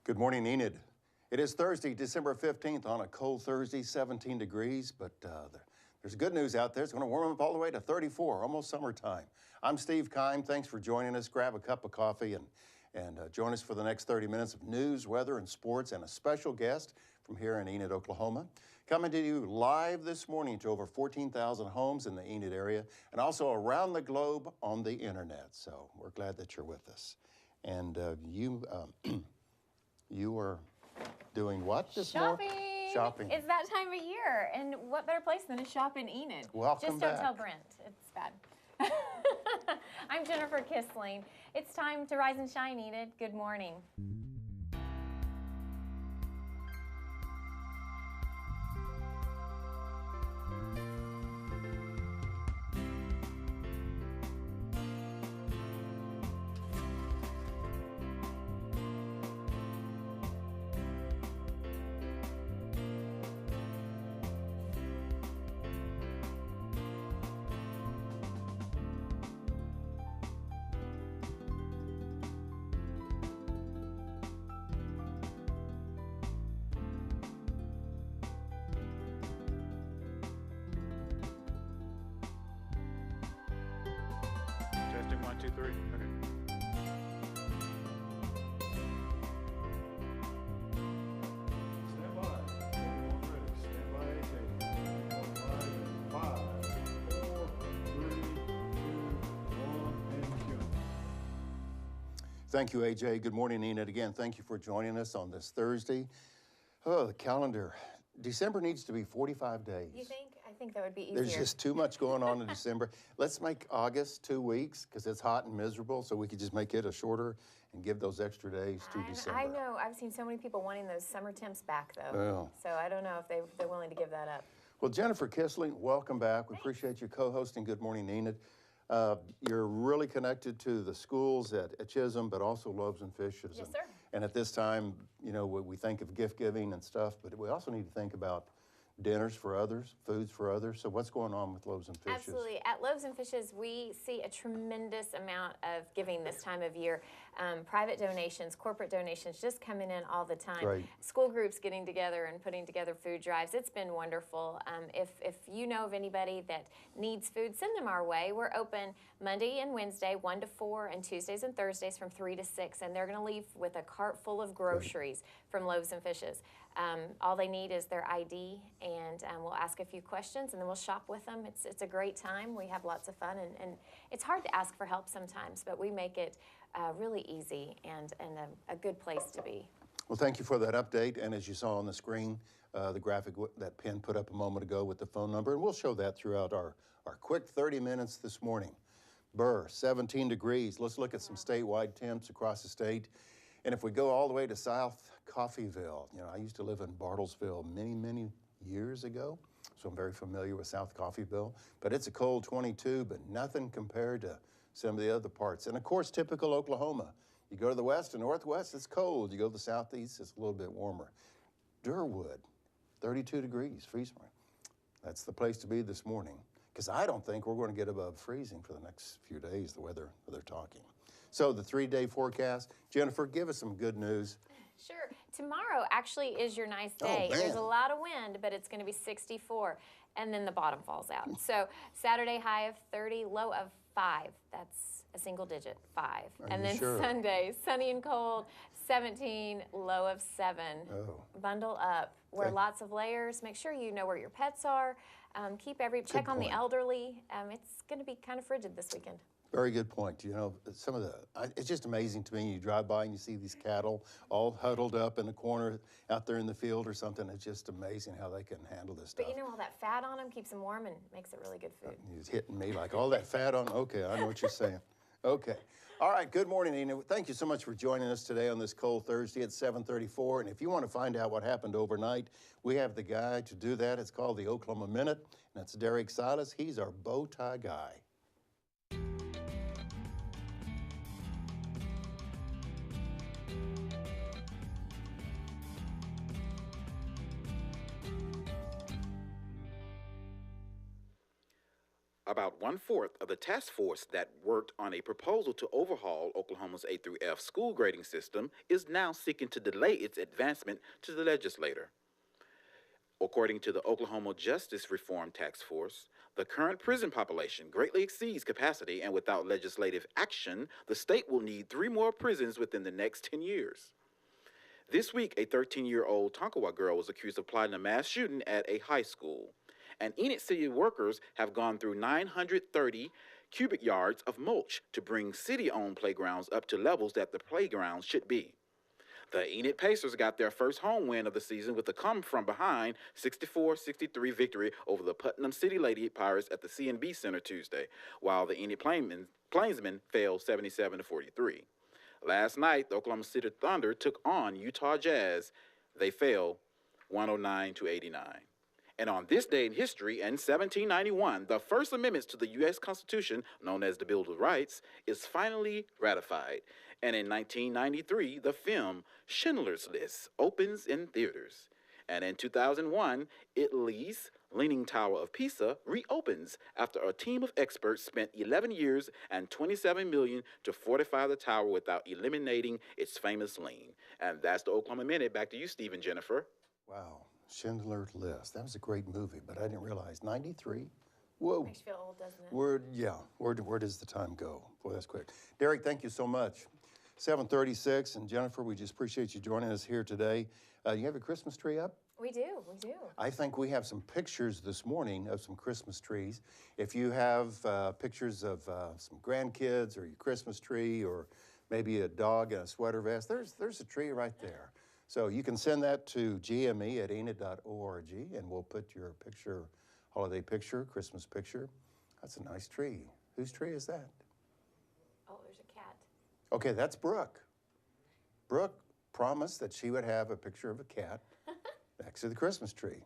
Good morning, Enid. It is Thursday, December 15th on a cold Thursday, 17 degrees, but there's good news out there. It's going to warm up all the way to 34, almost summertime. I'm Steve Keim. Thanks for joining us. Grab a cup of coffee and join us for the next 30 minutes of news, weather, and sports, and a special guest from here in Enid, Oklahoma. Coming to you live this morning to over 14,000 homes in the Enid area and also around the globe on the internet. So we're glad that you're with us. And you are doing what this morning? Shopping. It's that time of year, and what better place than to shop in Enid? Welcome Just don't tell Brent. It's bad. I'm Jennifer Kissling. It's time to rise and shine, Enid. Good morning. Testing 1, 2, 3. Okay. Stand by. Everyone ready. Stand by, AJ. 5, 4, 3, 2, 1, and cue. Thank you, AJ. Good morning, Enid. Again, thank you for joining us on this Thursday. Oh, the calendar. December needs to be 45 days. You think? I think that would be easier. There's just too much going on in December. Let's make August 2 weeks because it's hot and miserable, so we could just make it a shorter and give those extra days to December. I know. I've seen so many people wanting those summer temps back, though. Well. So I don't know if they're willing to give that up. Well, Jennifer Kissling, welcome back. We appreciate you co-hosting Good Morning Enid. You're really connected to the schools at Chisholm, but also Loaves and Fishes. Yes, sir. And at this time, you know, we think of gift giving and stuff, but we also need to think about dinners for others, foods for others. So what's going on with Loaves and Fishes? Absolutely. At Loaves and Fishes, we see a tremendous amount of giving this time of year. Private donations, corporate donations just coming in all the time. Right. School groups getting together and putting together food drives. It's been wonderful. If you know of anybody that needs food, send them our way. We're open Monday and Wednesday, 1 to 4, and Tuesdays and Thursdays from 3 to 6. And they're going to leave with a cart full of groceries from Loaves and Fishes. All they need is their ID, and we'll ask a few questions, and then we'll shop with them. It's a great time. We have lots of fun, and it's hard to ask for help sometimes, but we make it really easy and a good place to be. Well, thank you for that update. And as you saw on the screen, the graphic that Penn put up a moment ago with the phone number, and we'll show that throughout our quick 30 minutes this morning. Burr, 17 degrees. Let's look at some statewide temps across the state. And if we go all the way to South Coffeyville, you know, I used to live in Bartlesville many years ago, so I'm very familiar with South Coffeyville. But it's a cold 22, but nothing compared to some of the other parts. And of course, typical Oklahoma. You go to the west and northwest, it's cold. You go to the southeast, it's a little bit warmer. Durwood, 32 degrees, freeze point. That's the place to be this morning, because I don't think we're going to get above freezing for the next few days, the weather they're talking. So the 3-day forecast. Jennifer, give us some good news. Sure. Tomorrow actually is your nice day. Oh, man. There's a lot of wind, but it's going to be 64, and then the bottom falls out. So Saturday, high of 30, low of 5. That's a single digit, 5. And then sure? Sunday, sunny and cold, 17, low of 7. Oh. Bundle up. Wear Okay. lots of layers. Make sure you know where your pets are. Check on the point. elderly. It's going to be kind of frigid this weekend. Very good point. You know, it's just amazing to me. You drive by and you see these cattle all huddled up in a corner out there in the field or something. It's just amazing how they can handle this stuff. But you know, all that fat on them keeps them warm and makes it really good food. He's hitting me like all that fat on. Okay, I know what you're saying. Okay. All right, good morning, Enid. Thank you so much for joining us today on this cold Thursday at 7:34. And if you want to find out what happened overnight, we have the guy to do that. It's called the Oklahoma Minute, and that's Derrick Silas. He's our bow tie guy. about 1/4 of the task force that worked on a proposal to overhaul Oklahoma's A through F school grading system is now seeking to delay its advancement to the legislature. According to the Oklahoma Justice Reform Task Force, the current prison population greatly exceeds capacity, and without legislative action, the state will need 3 more prisons within the next 10 years. This week, a 13-year-old Tonkawa girl was accused of plotting a mass shooting at a high school. And Enid City workers have gone through 930 cubic yards of mulch to bring city-owned playgrounds up to levels that the playgrounds should be. The Enid Pacers got their first home win of the season with a come-from-behind 64-63 victory over the Putnam City Lady Pirates at the C&B Center Tuesday, while the Enid Plainsmen fell 77-43. Last night, the Oklahoma City Thunder took on Utah Jazz. They fell 109-89. And on this day in history, in 1791, the first amendments to the U.S. Constitution, known as the Bill of Rights, is finally ratified. And in 1993, the film Schindler's List opens in theaters. And in 2001, Italy's Leaning Tower of Pisa reopens after a team of experts spent 11 years and $27 million to fortify the tower without eliminating its famous lean. And that's the Oklahoma Minute. Back to you, Steve and Jennifer. Wow, Schindler's List. That was a great movie, but I didn't realize 93. Whoa. Makes you feel old, doesn't it? Where does the time go? Boy, that's quick. Derrick, thank you so much. 7:36, and Jennifer, we just appreciate you joining us here today. You have a Christmas tree up? We do. I think we have some pictures this morning of some Christmas trees. If you have pictures of some grandkids or your Christmas tree or maybe a dog in a sweater vest, there's a tree right there. So you can send that to gme@enid.org, and we'll put your picture, holiday picture, Christmas picture. That's a nice tree. Whose tree is that? Oh, there's a cat. Okay, that's Brooke. Brooke promised that she would have a picture of a cat next to the Christmas tree.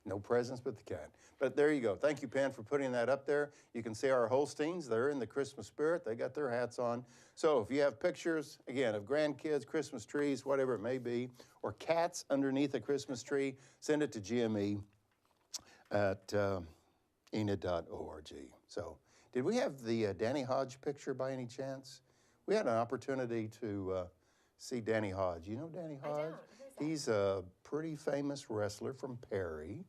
No presents but the cat. But there you go. Thank you, Penn, for putting that up there. You can see our Holsteins. They're in the Christmas spirit. They got their hats on. So if you have pictures, again, of grandkids, Christmas trees, whatever it may be, or cats underneath a Christmas tree, send it to GME at enid.org. So did we have the Danny Hodge picture by any chance? We had an opportunity to see Danny Hodge. You know Danny Hodge? I don't. Who's that? He's a pretty famous wrestler from Perry.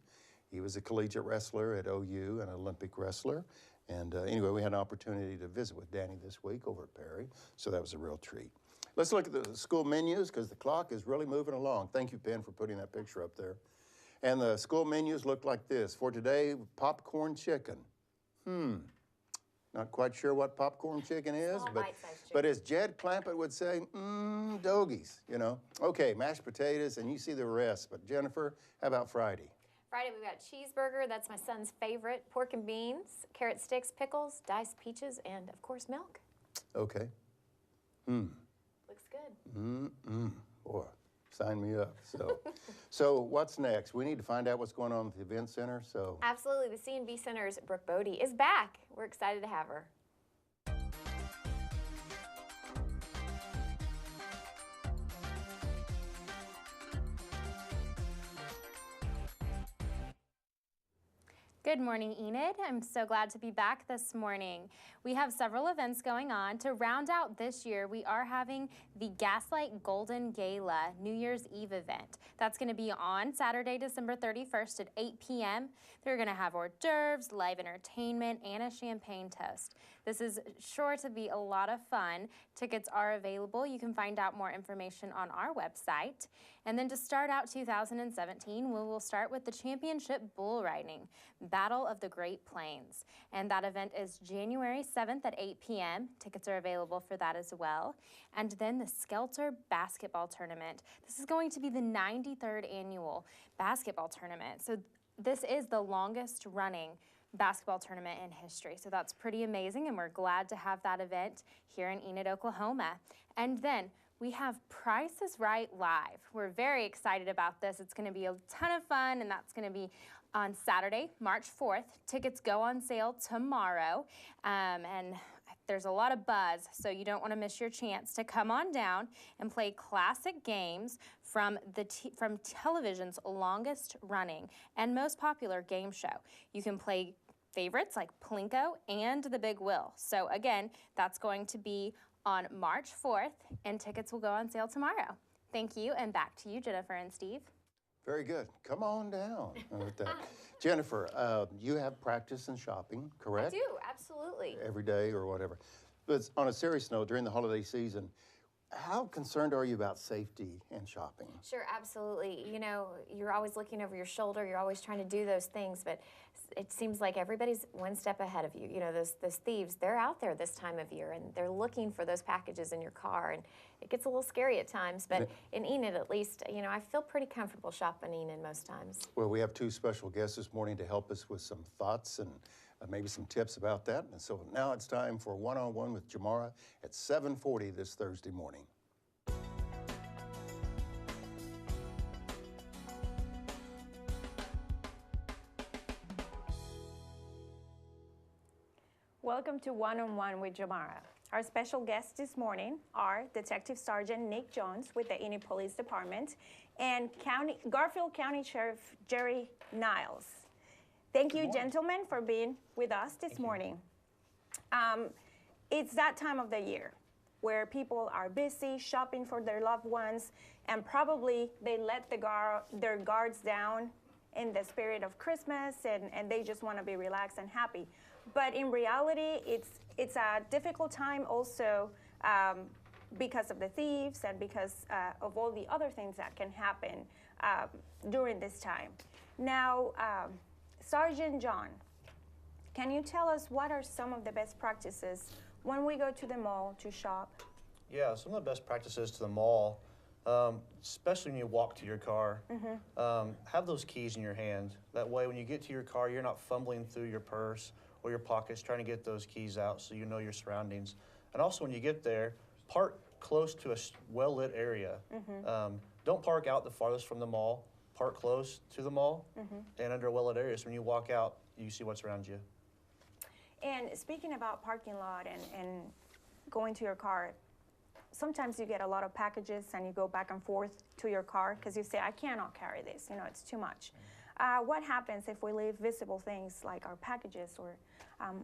He was a collegiate wrestler at OU, an Olympic wrestler. And anyway, we had an opportunity to visit with Danny this week over at Perry, so that was a real treat. Let's look at the school menus because the clock is really moving along. Thank you, Penn, for putting that picture up there. And the school menus look like this. For today, popcorn chicken. Not quite sure what popcorn chicken is, Small bite-sized chicken. but as Jed Clampett would say, dogies, you know. Okay, mashed potatoes, and you see the rest. But Jennifer, how about Friday? Friday, we've got cheeseburger. That's my son's favorite. Pork and beans, carrot sticks, pickles, diced peaches, and, of course, milk. Okay. Looks good. Boy, sign me up. So what's next? We need to find out what's going on with the event center. So Absolutely. The C&B Center's Brooke Bode is back. We're excited to have her. Good morning, Enid. I'm so glad to be back this morning. We have several events going on. To round out this year, we are having the Gaslight Golden Gala New Year's Eve event. That's going to be on Saturday, December 31st at 8 p.m. They're going to have hors d'oeuvres, live entertainment, and a champagne toast. This is sure to be a lot of fun. Tickets are available. You can find out more information on our website. And then to start out 2017, we will start with the Championship Bull Riding, Battle of the Great Plains. And that event is January 7th at 8 p.m. Tickets are available for that as well. And then the Skelter Basketball Tournament. This is going to be the 93rd annual basketball tournament. So this is the longest running basketball tournament in history. So that's pretty amazing, and we're glad to have that event here in Enid, Oklahoma. And then we have Price is Right Live. We're very excited about this. It's going to be a ton of fun, and that's going to be on Saturday, March 4th. Tickets go on sale tomorrow, and there's a lot of buzz, so you don't want to miss your chance to come on down and play classic games from television's longest running and most popular game show. You can play favorites like Plinko and the Big Wheel. So again, that's going to be on March 4th, and tickets will go on sale tomorrow. Thank you, and back to you, Jennifer and Steve. Very good. Come on down with that. Jennifer, you have practice in shopping, correct? I do, absolutely. Every day or whatever. But on a serious note, during the holiday season, how concerned are you about safety and shopping? Sure, absolutely. You know, you're always looking over your shoulder. You're always trying to do those things, but it seems like everybody's one step ahead of you. You know, those thieves, they're out there this time of year, and they're looking for those packages in your car, and it gets a little scary at times. But in Enid, at least, you know, I feel pretty comfortable shopping Enid most times. Well, we have two special guests this morning to help us with some thoughts and maybe some tips about that. And so now it's time for One-on-One with Jomara at 7:40 this Thursday morning. Welcome to One-on-One with Jomara. Our special guests this morning are Detective Sergeant Nick Jones with the Enid Police Department and Garfield County Sheriff Jerry Niles. Thank you, gentlemen, for being with us this morning. It's that time of the year where people are busy shopping for their loved ones, and probably they let their guards down in the spirit of Christmas, and they just want to be relaxed and happy. But in reality, it's a difficult time also because of the thieves and because of all the other things that can happen during this time. Now, Sergeant John, can you tell us what are some of the best practices when we go to the mall to shop? Yeah, some of the best practices to the mall, especially when you walk to your car, have those keys in your hand. That way when you get to your car, you're not fumbling through your purse or your pockets trying to get those keys out so you know your surroundings. And also when you get there, park close to a well-lit area. Don't park out the farthest from the mall. Park close to the mall and under a well-lit area, so when you walk out, you see what's around you. And speaking about parking lot and going to your car, sometimes you get a lot of packages and you go back and forth to your car because you say, I cannot carry this, you know, it's too much. What happens if we leave visible things like our packages or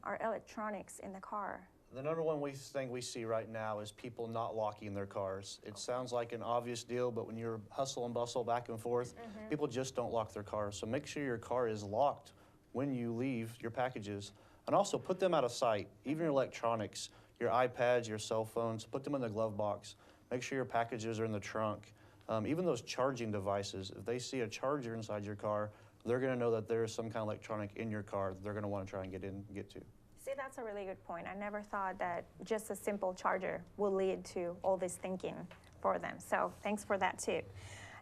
our electronics in the car? The number one thing we see right now is people not locking their cars. It sounds like an obvious deal, but when you're hustle and bustle back and forth, people just don't lock their cars. So make sure your car is locked when you leave your packages. And also put them out of sight, even your electronics, your iPads, your cell phones, put them in the glove box. Make sure your packages are in the trunk. Even those charging devices, if they see a charger inside your car, they're gonna know that there is some kind of electronic in your car that they're gonna wanna try and get to. See, that's a really good point. I never thought that just a simple charger will lead to all this thinking for them. So thanks for that tip.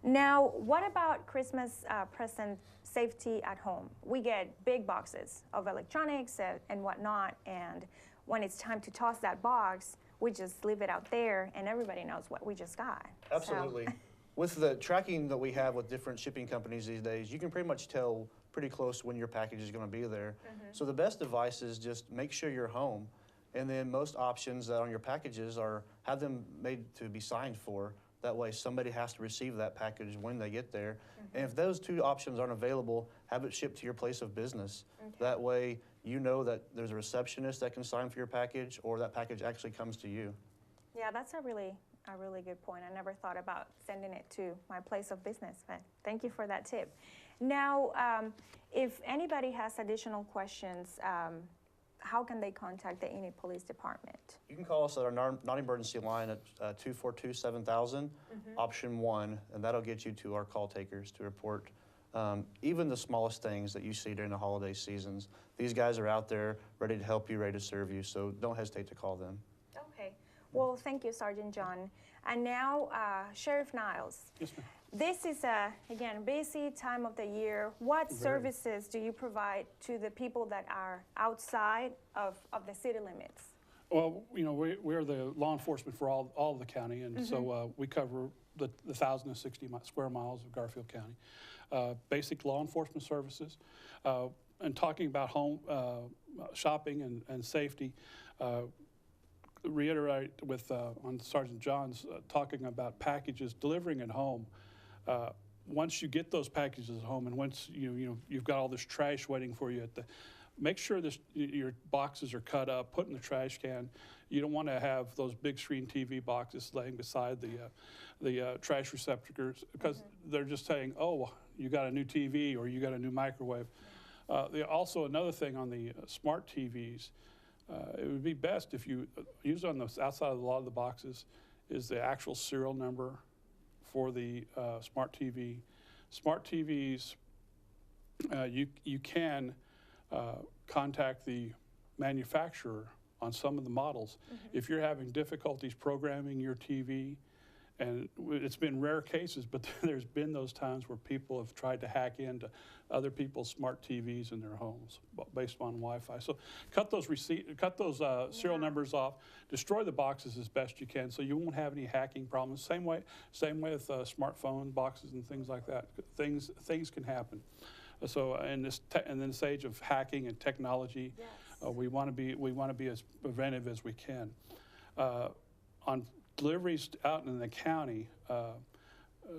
Now, what about Christmas present safety at home? We get big boxes of electronics and whatnot, and when it's time to toss that box, we just leave it out there and everybody knows what we just got. Absolutely. So. With the tracking that we have with different shipping companies these days, you can pretty much tell pretty close when your package is going to be there. So the best advice is just make sure you're home, and then most options that on your packages are have them made to be signed for. That way somebody has to receive that package when they get there. And if those two options aren't available, have it shipped to your place of business. That way you know that there's a receptionist that can sign for your package, or that package actually comes to you. Yeah, that's a really good point. I never thought about sending it to my place of business, but thank you for that tip. Now, if anybody has additional questions, how can they contact the Enid Police Department? You can call us at our non-emergency line at 242-7000, option 1, and that'll get you to our call takers to report even the smallest things that you see during the holiday seasons. These guys are out there ready to help you, ready to serve you, so don't hesitate to call them. Okay. Well, thank you, Sergeant John. And now, Sheriff Niles. Yes, ma'am. This is again, busy time of the year. What services do you provide to the people that are outside of the city limits? Well, you know, we're the law enforcement for all of the county, and so we cover the 1,060 square miles of Garfield County. Basic law enforcement services, and talking about home shopping and safety. Reiterate with on Sergeant John's talking about packages delivering at home. Once you get those packages at home, and once you've got all this trash waiting for you at the make sure your boxes are cut up, put in the trash can. You don't want to have those big screen TV boxes laying beside the trash receptacles because they're just saying, oh, you got a new TV or you got a new microwave. Also, another thing on the smart TVs, it would be best if you use on the outside of a lot of the boxes is the actual serial number for the smart TV. Smart TVs, you can contact the manufacturer on some of the models. If you're having difficulties programming your TV, and it's been rare cases, but there's been those times where people have tried to hack into other people's smart TVs in their homes based on Wi-Fi. So cut those serial numbers off, destroy the boxes as best you can, so you won't have any hacking problems. Same way with smartphone boxes and things like that. Things can happen. So in this age of hacking and technology, we want to be as preventive as we can. On deliveries out in the county,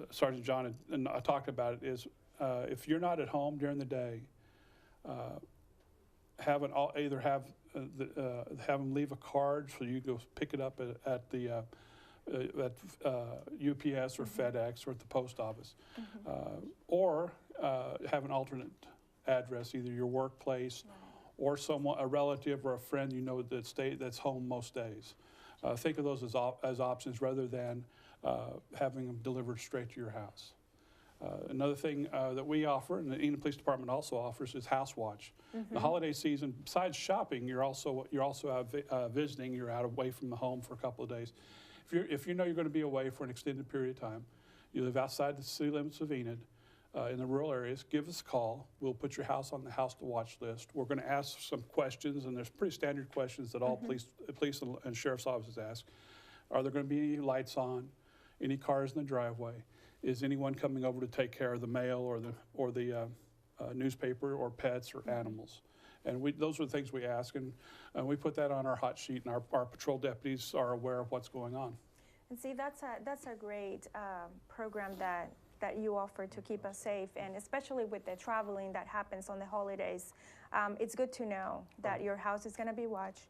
Sergeant John and I talked about it, is if you're not at home during the day, have them leave a card so you go pick it up at the UPS or FedEx or at the post office, or have an alternate address, either your workplace or a relative or a friend you know that's home most days. Think of those as options rather than having them delivered straight to your house. Another thing that we offer, and the Enid Police Department also offers, is house watch. The holiday season, besides shopping, you're also out visiting. You're out away from the home for a couple of days. If you know you're going to be away for an extended period of time, you live outside the city limits of Enid, in the rural areas, give us a call. We'll put your house on the house to watch list. We're going to ask some questions, and there's pretty standard questions that all police and sheriff's offices ask. Are there going to be any lights on? Any cars in the driveway? Is anyone coming over to take care of the mail or the newspaper or pets or animals? And those are the things we ask, and we put that on our hot sheet, and our patrol deputies are aware of what's going on. And see, that's a great program that you offer to keep us safe, and especially with the traveling that happens on the holidays. It's good to know that your house is going to be watched,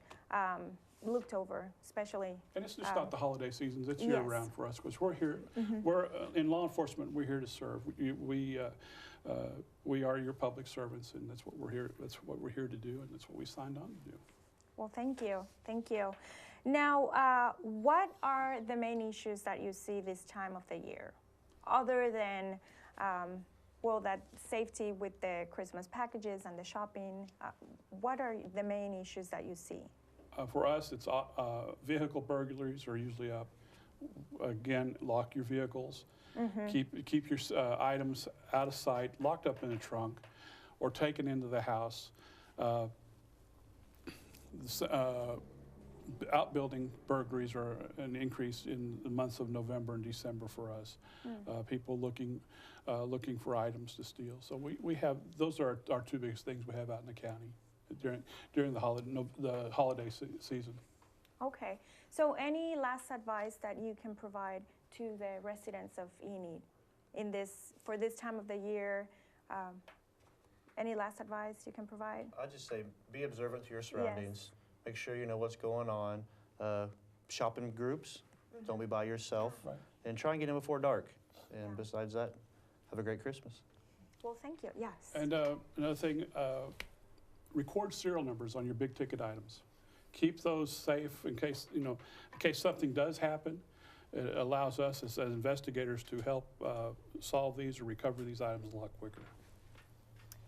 looked over, especially. And it's just not the holiday seasons, it's year round for us, because we're here, we're in law enforcement, we're here to serve. We are your public servants, and that's what we're here to do, and that's what we signed on to do. Well, thank you. Now, what are the main issues that you see this time of the year? Other than, that safety with the Christmas packages and the shopping, what are the main issues that you see? For us, it's vehicle burglaries are usually up. Again, lock your vehicles. Keep your items out of sight, locked up in a trunk, or taken into the house. Outbuilding burglaries are an increase in the months of November and December for us. People looking for items to steal. So we have, those are our two biggest things we have out in the county during the holiday season. Okay. So any last advice that you can provide to the residents of Enid for this time of the year? Any last advice you can provide? I'd just say be observant to your surroundings. Make sure you know what's going on. Shop in groups. Don't be by yourself. And try and get in before dark. And besides that, have a great Christmas. Well, thank you. Yes. And another thing, record serial numbers on your big ticket items. Keep those safe in case something does happen. It allows us as investigators to help solve these or recover these items a lot quicker.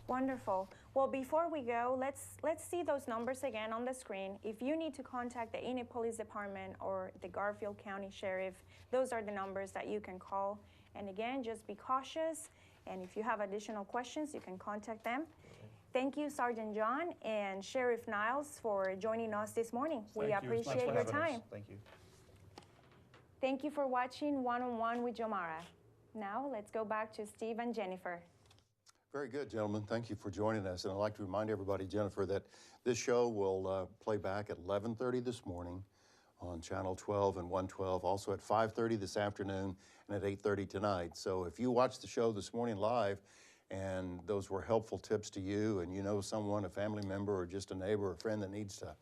Wonderful. Well, before we go, let's see those numbers again on the screen. If you need to contact the Enid Police Department or the Garfield County Sheriff, those are the numbers that you can call. And again, just be cautious. And if you have additional questions, you can contact them. Thank you, Sergeant John and Sheriff Niles, for joining us this morning. We appreciate your time. Thank you. Thank you for watching One-on-One with Jomara. Now, let's go back to Steve and Jennifer. Very good, gentlemen. Thank you for joining us. And I'd like to remind everybody, Jennifer, that this show will play back at 11:30 this morning on Channel 12 and 112, also at 5:30 this afternoon and at 8:30 tonight. So if you watched the show this morning live and those were helpful tips to you, and you know someone, a family member, or just a neighbor or friend that needs to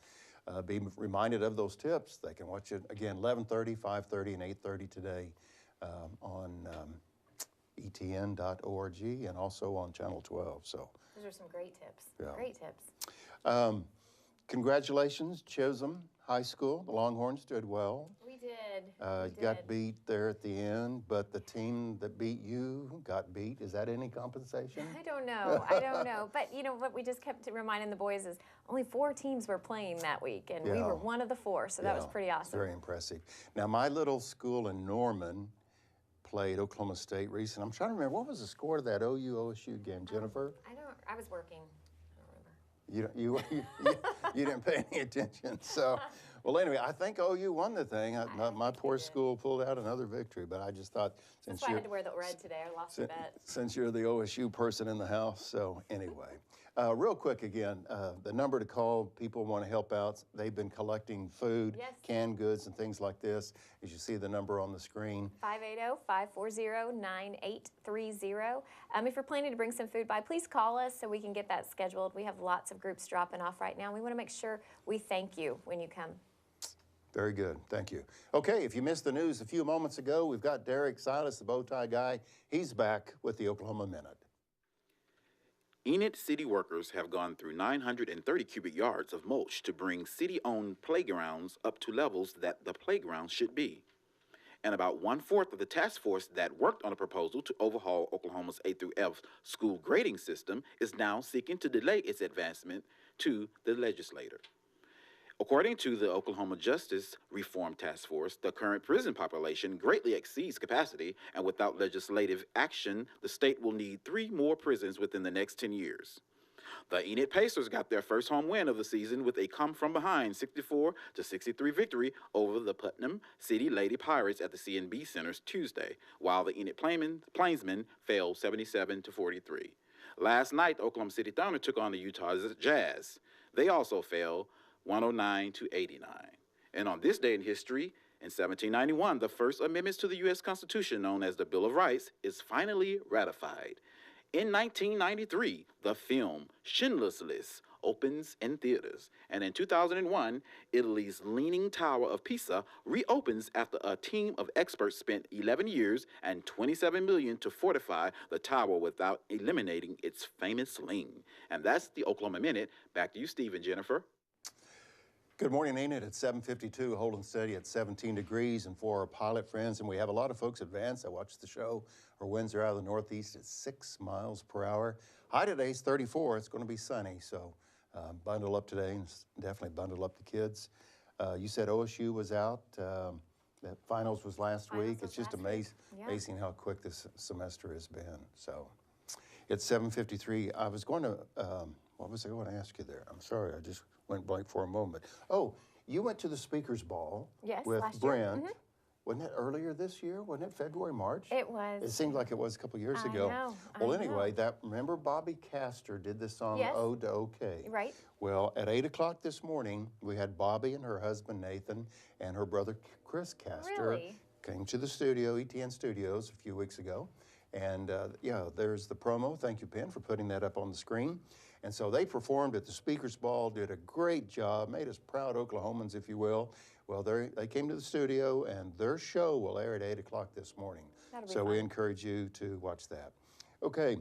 be reminded of those tips, they can watch it again 11:30, 5:30, and 8:30 today on etn.org and also on Channel 12. So Those are some great tips. Yeah. Great tips. Congratulations, Chisholm High School. The Longhorns did well. We did. We Got did. beat there at the end, but the team that beat you got beat. Is that any compensation? I don't know. I don't know. But you know what we just kept reminding the boys is only 4 teams were playing that week, and we Yeah. were one of the 4, so that was Yeah, pretty it's awesome. very impressive. Now, my little school in Norman played Oklahoma State recently. I'm trying to remember, what was the score of that OU-OSU game, Jennifer? I was working. I don't remember. You didn't pay any attention. So, well, anyway, I think OU won the thing. My poor school pulled out another victory, but I just thought That's why I had to wear the red today. I lost a bet. since you're the OSU person in the house. So anyway, real quick again, the number to call, people want to help out. They've been collecting food, Yes. canned goods, and things like this. As you see the number on the screen. 580-540-9830. If you're planning to bring some food by, please call us so we can get that scheduled. We have lots of groups dropping off right now. We want to make sure we thank you when you come. Very good, thank you. Okay, if you missed the news a few moments ago, we've got Derrick Silas, the bow tie guy. He's back with the Oklahoma Minute. Enid city workers have gone through 930 cubic yards of mulch to bring city-owned playgrounds up to levels that the playgrounds should be. And about 1/4 of the task force that worked on a proposal to overhaul Oklahoma's A through F school grading system is now seeking to delay its advancement to the legislature. According to the Oklahoma Justice Reform Task Force, the current prison population greatly exceeds capacity, and without legislative action, the state will need 3 more prisons within the next 10 years. The Enid Pacers got their first home win of the season with a come-from-behind 64-63 victory over the Putnam City Lady Pirates at the CNB Centers Tuesday, while the Enid Plainsmen fell 77-43. Last night, the Oklahoma City Thunder took on the Utah Jazz. They also fell 109-89. And on this day in history, in 1791, the first amendments to the U.S. Constitution, known as the Bill of Rights, is finally ratified. In 1993, the film Schindler's List opens in theaters. And in 2001, Italy's Leaning Tower of Pisa reopens after a team of experts spent 11 years and $27 million to fortify the tower without eliminating its famous lean. And that's the Oklahoma Minute. Back to you, Steve and Jennifer. Good morning, Enid. It's 7:52, holding steady at 17 degrees. And for our pilot friends, and we have a lot of folks advanced that watch the show, our winds are out of the northeast at 6 miles per hour. High today is 34. It's going to be sunny, so bundle up today, and definitely bundle up the kids. You said OSU was out. The finals was last week. It's just amazing how quick this semester has been. So it's 7:53. I was going to, what was I going to ask you there? I'm sorry, I just went blank for a moment. Oh, you went to the Speakers Ball with last year. Brent. Wasn't it earlier this year? Wasn't it February, March? It was. It seemed like it was a couple years ago. Well, anyway, remember Bobby Castor did this song, Yes. Ode to OK. Right. Well, at 8 o'clock this morning, we had Bobby and her husband Nathan and her brother Chris Castor Really? came to the studio, ETN Studios, a few weeks ago. And yeah, there's the promo. Thank you, Penn, for putting that up on the screen. And so they performed at the Speakers Ball, did a great job, made us proud Oklahomans, if you will. Well, they came to the studio, and their show will air at 8 o'clock this morning. That'll be So fun. we encourage you to watch that. Okay,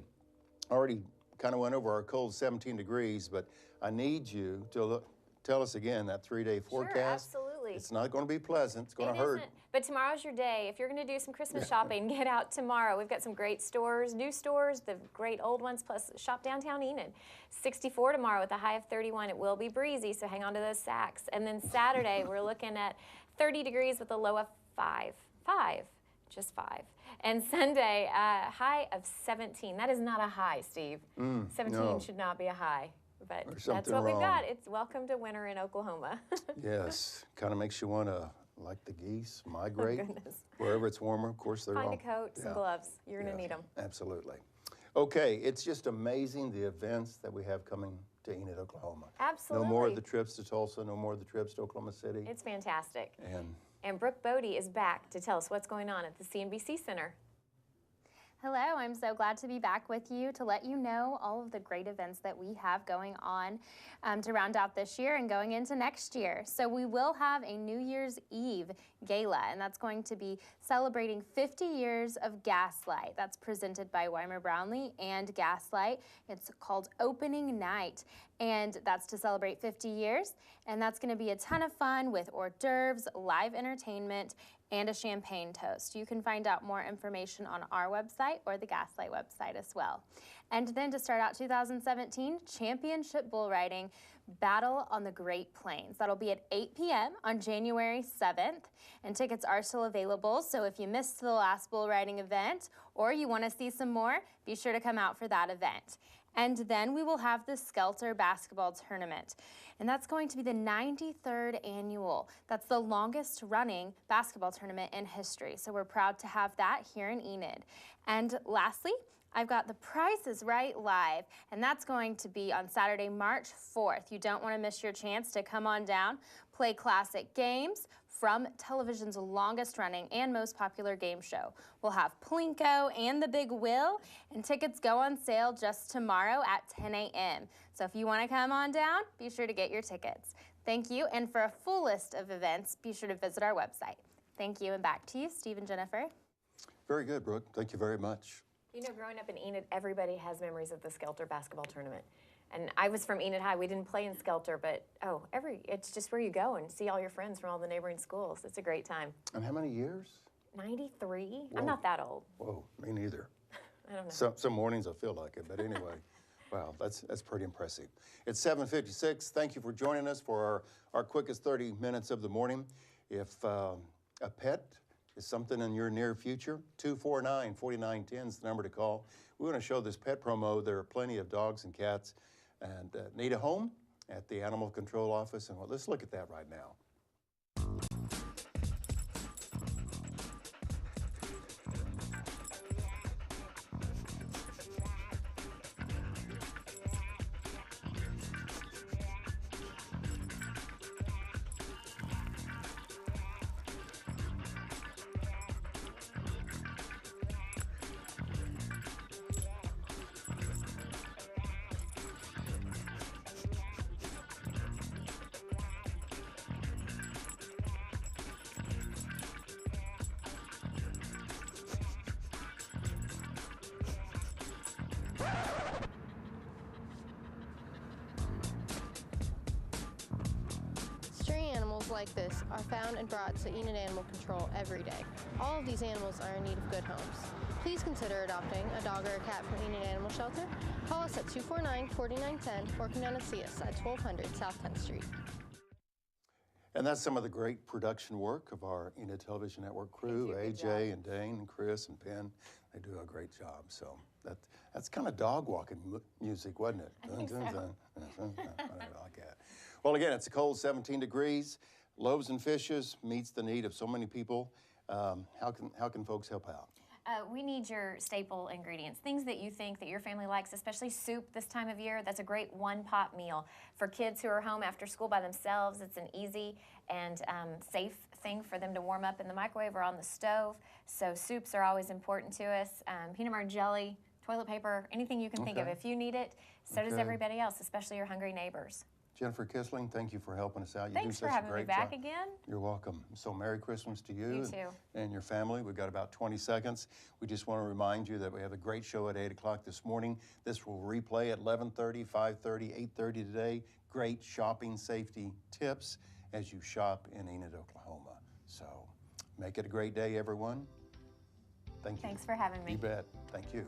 already kind of went over our cold 17 degrees, but I need you to tell us again that 3-day forecast. Sure, absolutely. It's not going to be pleasant. It's going to It hurt. isn't, but tomorrow's your day. If you're going to do some Christmas shopping, get out tomorrow. We've got some great stores, new stores, the great old ones, plus shop downtown Enid. 64 tomorrow with a high of 31. It will be breezy, so hang on to those sacks. And then Saturday, we're looking at 30 degrees with a low of 5. Just 5. And Sunday, high of 17. That is not a high, Steve. 17 no. should not be a high. But There's that's something what we've wrong. got. It's welcome to winter in Oklahoma. Yes, kind of makes you want to, like the geese, migrate goodness. wherever it's warmer. Of course, they're Find all. a coat, some gloves. You're going to need them. Absolutely. Okay, it's just amazing the events that we have coming to Enid, Oklahoma. Absolutely. No more of the trips to Tulsa, no more of the trips to Oklahoma City. It's fantastic. And And Brooke Bode is back to tell us what's going on at the CNBC Center. Hello, I'm so glad to be back with you to let you know all of the great events that we have going on to round out this year and going into next year. So we will have a New Year's Eve gala, and that's going to be celebrating 50 years of Gaslight. That's presented by Weimer Brownlee and Gaslight. It's called Opening Night, and that's to celebrate 50 years. And that's going to be a ton of fun with hors d'oeuvres, live entertainment, and a champagne toast. You can find out more information on our website or the Gaslight website as well. And then to start out 2017, Championship Bull Riding Battle on the Great Plains. That'll be at 8 p.m. on January 7th, and tickets are still available. So if you missed the last bull riding event or you want to see some more, be sure to come out for that event. And then we will have the Skelter Basketball Tournament, and that's going to be the 93rd annual. That's the longest running basketball tournament in history, so we're proud to have that here in Enid. And lastly, I've got the Price is Right Live, and that's going to be on Saturday, March 4th. You don't want to miss your chance to come on down, play classic games from television's longest running and most popular game show. We'll have Plinko and the Big Wheel, and tickets go on sale just tomorrow at 10 a.m. So if you want to come on down, be sure to get your tickets. Thank you, and for a full list of events, be sure to visit our website. Thank you, and back to you, Steve and Jennifer. Very good, Brooke. Thank you very much. You know, growing up in Enid, everybody has memories of the Skelter basketball tournament. And I was from Enid High. We didn't play in Skelter, but it's just where you go and see all your friends from all the neighboring schools. It's a great time. And how many years? 93? Whoa. I'm not that old. Whoa, me neither. I don't know. Some mornings I feel like it, but anyway, wow, that's pretty impressive. It's 7:56. Thank you for joining us for our quickest 30 minutes of the morning. If a pet is something in your near future, 249-4910 is the number to call. We want to show this pet promo. There are plenty of dogs and cats and need a home at the Animal Control Office. And let's look at that right now. Stray animals like this are found and brought to Enid Animal Control every day. All of these animals are in need of good homes. Please consider adopting a dog or a cat from Enid Animal Shelter. Call us at 249-4910 or come down and see us at 1200 South 10th Street. And that's some of the great production work of our Enid Television Network crew, AJ and Dane and Chris and Penn. They do a great job. So that's kind of dog walking music, wasn't it? I think so. I like that. Well, again, it's a cold 17 degrees. Loaves and Fishes meets the need of so many people. How can folks help out? We need your staple ingredients, things that you think that your family likes, especially soup this time of year. That's a great one-pot meal. For kids who are home after school by themselves, it's an easy and safe thing for them to warm up in the microwave or on the stove. So soups are always important to us. Peanut butter and jelly, toilet paper, anything you can think of. If you need it, so does everybody else, especially your hungry neighbors. Jennifer Kissling, thank you for helping us out. Thanks for having me back again. You're welcome. So Merry Christmas to you, too. And your family. We've got about 20 seconds. We just want to remind you that we have a great show at 8 o'clock this morning. This will replay at 11:30, 5:30, 8:30 today. Great shopping safety tips as you shop in Enid, Oklahoma. So make it a great day, everyone. Thank you. Thanks for having me. You bet. Thank you.